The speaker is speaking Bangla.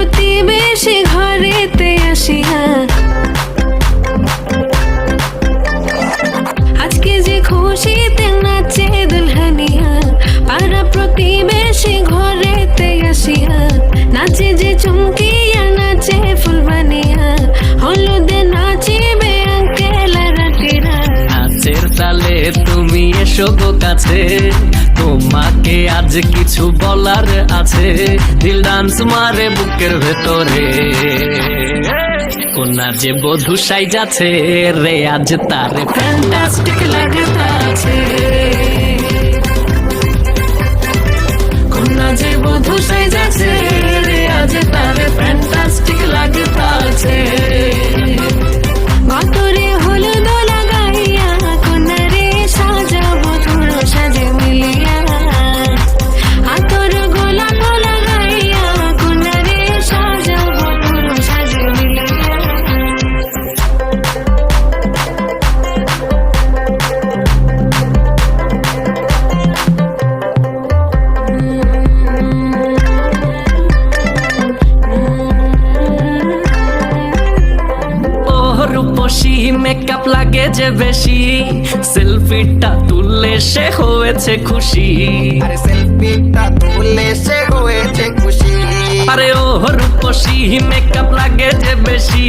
প্রতিবেশী ঘরেতে আসিয়া আজকে যে খুশিতে নাচে দুলহানিয়া, পাড়া প্রতিবেশী ঘরেতে আসিয়া নাচে যে চুমকিয়া নাচে ফুলবানিয়া, হলুদে নাচিবে আঙ্কেল আর আন্টিরা। নাচের তালে তুমি এসো গো কাছে, তোমাকে আজ কিছু বলার আছে। দিল ডান্স মারে বুকের ভেতরে, কোনা যে বধূ সাইজাছে রে আজ তারে ফ্যান্টাস্টিক লাগতাছে, কন্যা যে বধূ সাইজাছে রে আজ তারে ফ্যান্টাস্টিক লাগতাছে। গতরে হলুদ লাগাইয়া কন্যারে সাজা বধূর সাজে মিলিয়া, হাতর গোলাপ লাগাইয়া কন্যারে সাজা বধূর সাজে মিলিয়া। রূপসী মেকআপ লাগে যে বেশি, সেলফিটা তুললে সে হয়েছে খুশি। আরে সেলফিটা তুলে সে হয়েছে খুশি। আরে ও রূপসী মেকআপ লাগে যে বেশি,